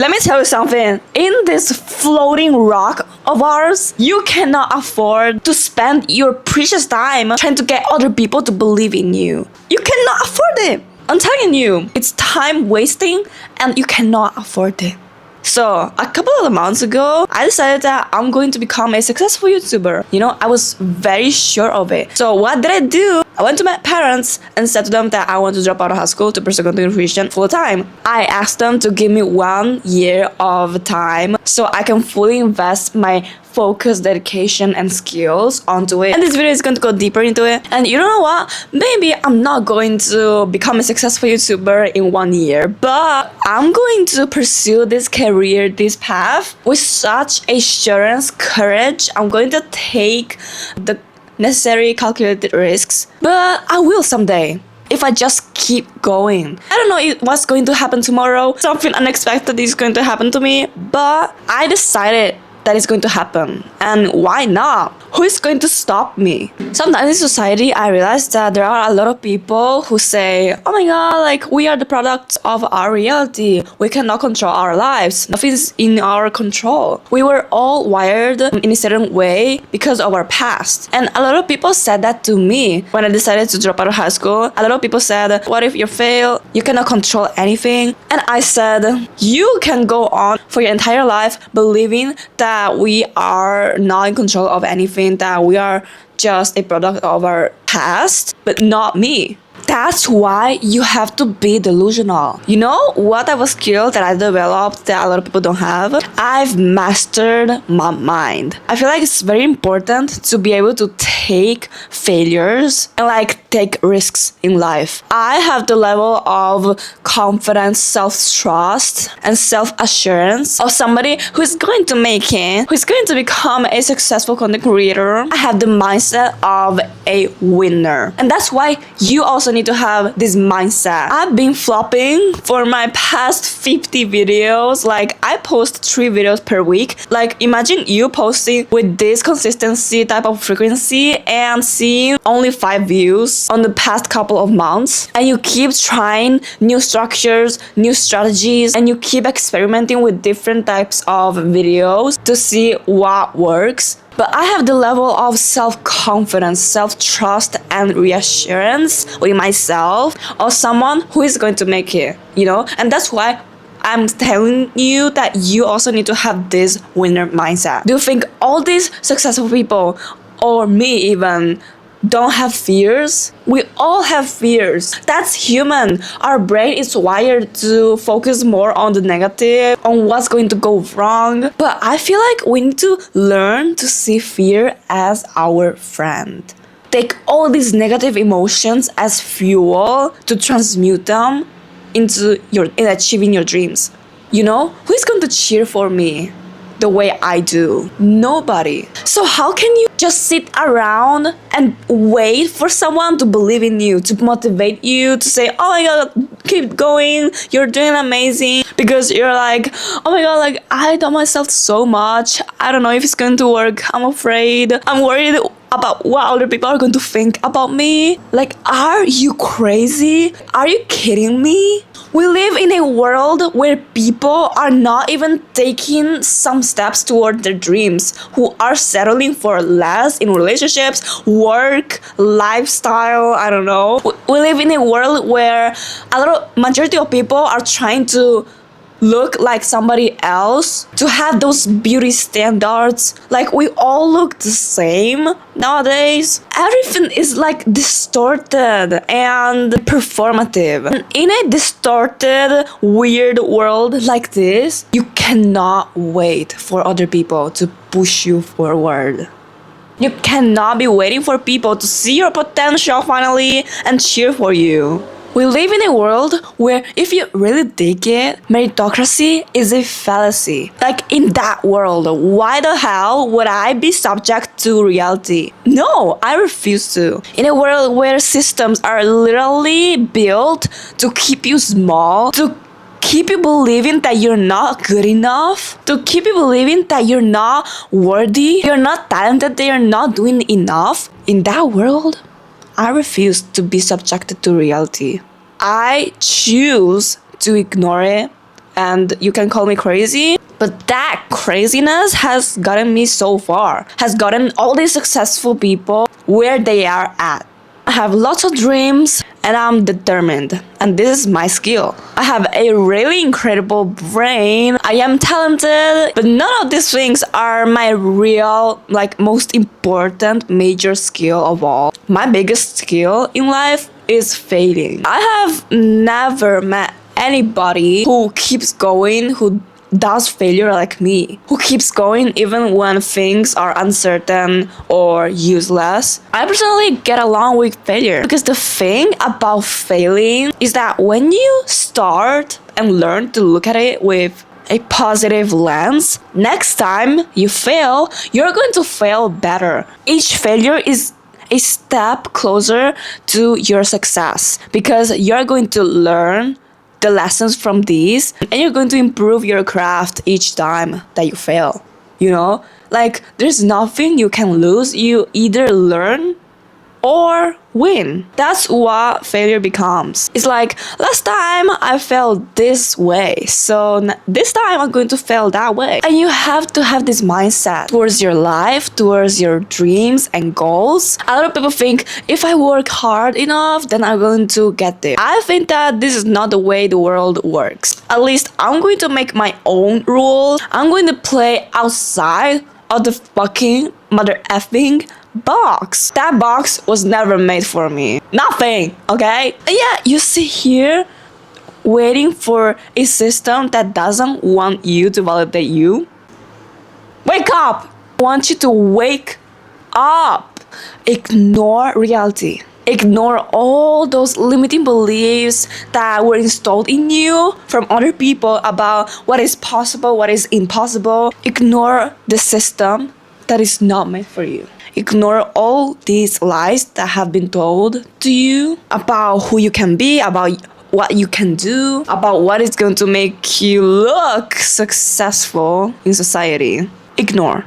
Let me tell you something. In this floating rock of ours, you cannot afford to spend your precious time trying to get other people to believe in you. You cannot afford it. I'm telling you, it's time wasting and you cannot afford it. So, a couple of months ago, I decided that I'm going to become a successful YouTuber. You know, I was very sure of it. So, what did I do? I went to my parents and said to them that I want to drop out of high school to pursue content creation full time. I asked them to give me 1 year of time so I can fully invest my focus, dedication, and skills onto it. And this video is going to go deeper into it. And you know what? Maybe I'm not going to become a successful YouTuber in 1 year, but I'm going to pursue this career, this path with such assurance, courage. I'm going to take the necessary calculated risks, but I will someday. If I just keep going. I don't know what's going to happen tomorrow. Something unexpected is going to happen to me, but I decided that is going to happen. And why not? Who is going to stop me? Sometimes in society, I realize that there are a lot of people who say, oh my god, like we are the products of our reality. We cannot control our lives. Nothing's in our control. We were all wired in a certain way because of our past. And a lot of people said that to me when I decided to drop out of high school. A lot of people said, what if you fail? You cannot control anything. And I said, you can go on for your entire life believing that we are not in control of anything, that we are just a product of our past, but not me. That's why you have to be delusional. You know what type of skill that I developed that a lot of people don't have? I've mastered my mind. I feel like it's very important to be able to take failures and like take risks in life. I have the level of confidence, self-trust, and self-assurance of somebody who's going to make it, who's going to become a successful content creator. I have the mindset of a winner. And that's why you also need to have this mindset. I've been flopping for my past 50 videos. Like I post 3 videos per week. Like imagine you posting with this consistency type of frequency and seeing only 5 views on the past couple of months. And you keep trying new structures, new strategies, and you keep experimenting with different types of videos to see what works. But I have the level of self-confidence, self-trust, and reassurance with myself of someone who is going to make it, you know? And that's why I'm telling you that you also need to have this winner mindset. Do you think all these successful people, or me even, don't have fears? We all have fears. That's human. Our brain is wired to focus more on the negative, on what's going to go wrong. But I feel like we need to learn to see fear as our friend. Take all these negative emotions as fuel to transmute them into achieving your dreams. You know, who is going to cheer for me the way I do? Nobody. So how can you just sit around and wait for someone to believe in you, to motivate you, to say, oh my god, keep going, you're doing amazing, because you're like, oh my god, like I doubt myself so much, I don't know if it's going to work, I'm afraid, I'm worried about what other people are going to think about me. Like, are you crazy? Are you kidding me? We live in a world where people are not even taking some steps toward their dreams, who are settling for less in relationships, work, lifestyle, I don't know. We live in a world where majority of people are trying to look like somebody else, to have those beauty standards. Like we all look the same nowadays. Everything is like distorted and performative. And in a distorted, weird world like this, you cannot wait for other people to push you forward. You cannot be waiting for people to see your potential finally and cheer for you. We live in a world where if you really dig it, meritocracy is a fallacy. Like in that world, why the hell would I be subject to reality? No, I refuse to. In a world where systems are literally built to keep you small, to keep you believing that you're not good enough, to keep you believing that you're not worthy, you're not talented, that you're not doing enough, in that world, I refuse to be subjected to reality. I choose to ignore it and you can call me crazy, but that craziness has gotten me so far, has gotten all these successful people where they are at. I have lots of dreams and I'm determined, and this is my skill. I have a really incredible brain. I am talented, but none of these things are my real, most important major skill of all. My biggest skill in life is failing. I have never met anybody who keeps going, who does failure like me, who keeps going even when things are uncertain or useless. I personally get along with failure because the thing about failing is that when you start and learn to look at it with a positive lens, next time you fail, you're going to fail better. Each failure is a step closer to your success because you're going to learn the lessons from these, and you're going to improve your craft each time that you fail. There's nothing you can lose. You either learn or win. That's what failure becomes. It's like, last time I failed this way, so this time I'm going to fail that way. And you have to have this mindset towards your life, towards your dreams and goals. A lot of people think, if I work hard enough, then I'm going to get there. I think that this is not the way the world works. At least I'm going to make my own rules. I'm going to play outside of the fucking mother effing box. That box was never made for me. Nothing, okay? And yeah, you sit here waiting for a system that doesn't want you to validate you. Wake up! I want you to wake up. Ignore reality. Ignore all those limiting beliefs that were installed in you from other people about what is possible, what is impossible. Ignore the system that is not meant for you. Ignore all these lies that have been told to you about who you can be, about what you can do, about what is going to make you look successful in society. Ignore.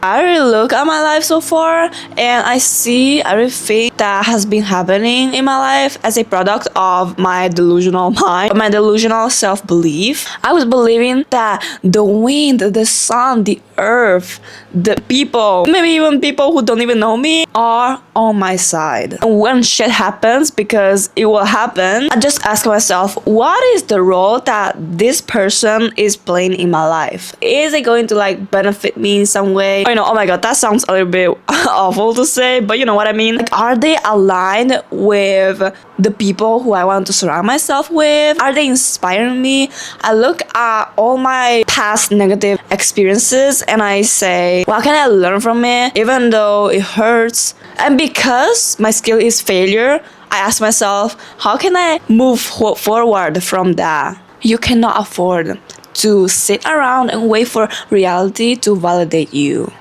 I really look at my life so far and I see everything that has been happening in my life as a product of my delusional mind, my delusional self-belief. I was believing that the wind, the sun, the earth, the people, maybe even people who don't even know me, are on my side. And when shit happens, because it will happen, I just ask myself, what is the role that this person is playing in my life? Is it going to benefit me in some way? Or, oh my god, that sounds a little bit awful to say, but you know what I mean? Are they aligned with the people who I want to surround myself with? Are they inspiring me? I look at all my past negative experiences and I say, what can I learn from it, even though it hurts? And because my skill is failure, I ask myself, how can I move forward from that? You cannot afford to sit around and wait for reality to validate you.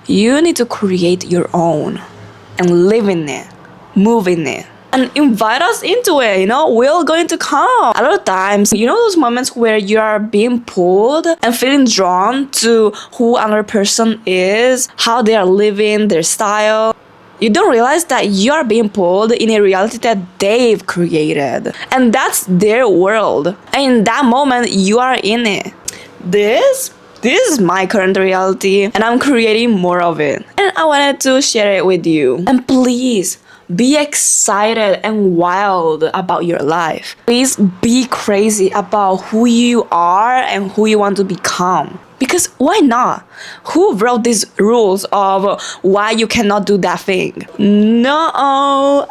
You need to create your own and live in it, move in it, and invite us into it. We're going to come. A lot of times, those moments where you are being pulled and feeling drawn to who another person is, how they are living, their style. You don't realize that you are being pulled in a reality that they've created. And that's their world. And in that moment, you are in it. This is my current reality, and I'm creating more of it. And I wanted to share it with you. And please, be excited and wild about your life. Please be crazy about who you are and who you want to become. Because why not? Who wrote these rules of why you cannot do that thing? No,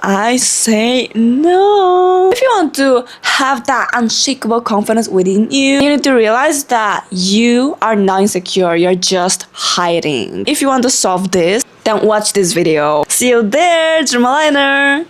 I say no. If you want to have that unshakable confidence within you, you need to realize that you are not insecure, you're just hiding. If you want to solve this, then watch this video. See you there, Dreamaliner!